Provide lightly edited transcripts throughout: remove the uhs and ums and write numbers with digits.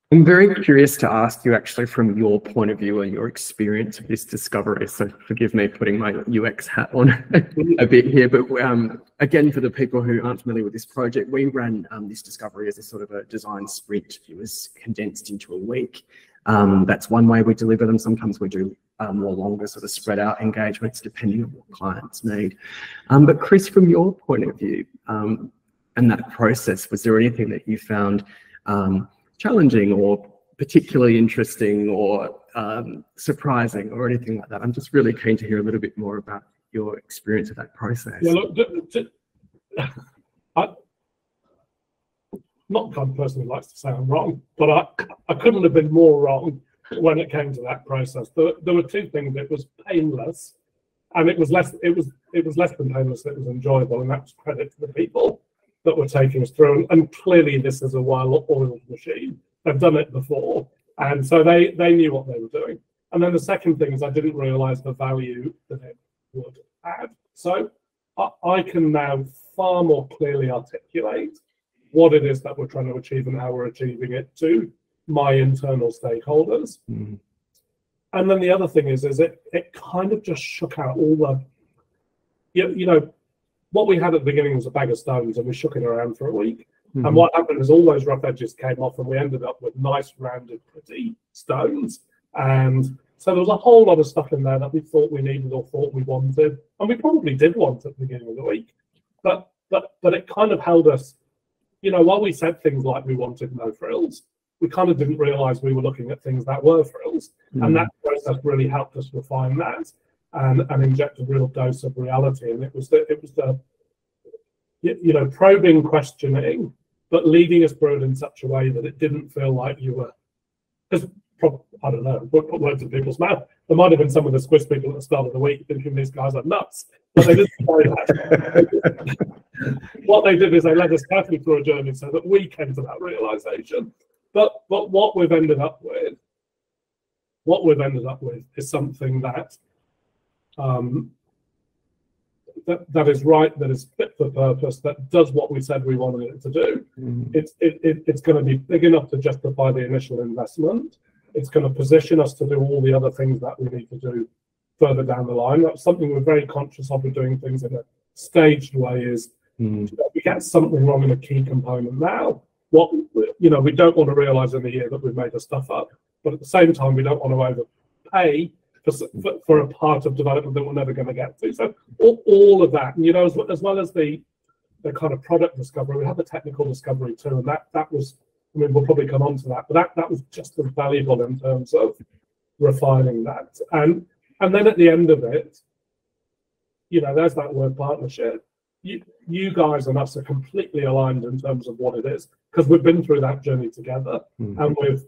I'm very curious to ask you actually from your point of view and your experience of this discovery. So forgive me putting my UX hat on a bit here, but again, for the people who aren't familiar with this project, we ran this discovery as a sort of a design sprint. It was condensed into a week. That's one way we deliver them. Sometimes we do more longer sort of spread out engagements depending on what clients need. But Chris, from your point of view and that process, was there anything that you found challenging or particularly interesting or surprising or anything like that? I'm just really keen to hear a little bit more about your experience of that process. Yeah, look, I'm not the kind of person who likes to say I'm wrong, but I couldn't have been more wrong when it came to that process. There were two things. It was painless, and it was less than painless. It was enjoyable, and that's credit to the people that were taking us through. And clearly this is a well-oiled machine. They've done it before. And so they knew what they were doing. And then the second thing is I didn't realize the value that it would add. So I can now far more clearly articulate what it is that we're trying to achieve and how we're achieving it to my internal stakeholders. Mm. And then the other thing is it kind of just shook out all the, you know, what we had at the beginning was a bag of stones and we shook it around for a week. Mm-hmm. And what happened is all those rough edges came off and we ended up with nice, rounded, pretty stones. And so there was a whole lot of stuff in there that we thought we needed or thought we wanted. And we probably did want at the beginning of the week. But it kind of held us, you know, while we said things like we wanted no frills, we kind of didn't realize we were looking at things that were frills. Mm-hmm. And that process really helped us refine that. And inject a real dose of reality, and it was the you know, probing questioning, but leading us through it in such a way that it didn't feel like you were, because I don't know, we'll put words in people's mouth. There might have been some of the Squiz people at the start of the week thinking these guys are nuts, but they didn't say that. What they did is they led us carefully through a journey so that we came to that realization. But what we've ended up with is something that that is right, that is fit for purpose, that does what we said we wanted it to do. Mm. It's going to be big enough to justify the initial investment. It's going to position us to do all the other things that we need to do further down the line. That's something we're very conscious of. We're doing things in a staged way. Is if we get something wrong in a key component now, what, you know, we don't want to realize in the year that we've made the stuff up, but at the same time we don't want to overpay for a part of development that we're never going to get to. So all of that, and you know, as well as the kind of product discovery, we had the technical discovery too, and that was, I mean, we'll probably come on to that, but that was just as valuable in terms of refining that. And then at the end of it, you know, there's that word partnership. You guys and us are completely aligned in terms of what it is, because we've been through that journey together, and we've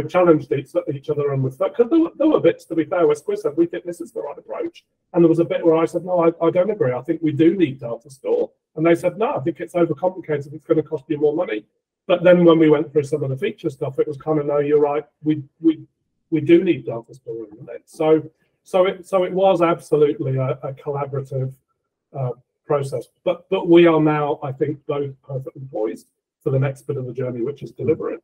challenged each other, and because there were bits, to be fair, where Squiz said we think this is the right approach, and there was a bit where I said no, I don't agree. I think we do need data store, and they said no, I think it's overcomplicated. It's going to cost you more money. But then when we went through some of the feature stuff, it was kind of no, you're right. We do need data storing in it. So it was absolutely a collaborative process. But we are now, I think, both perfectly poised for the next bit of the journey, which is delivering.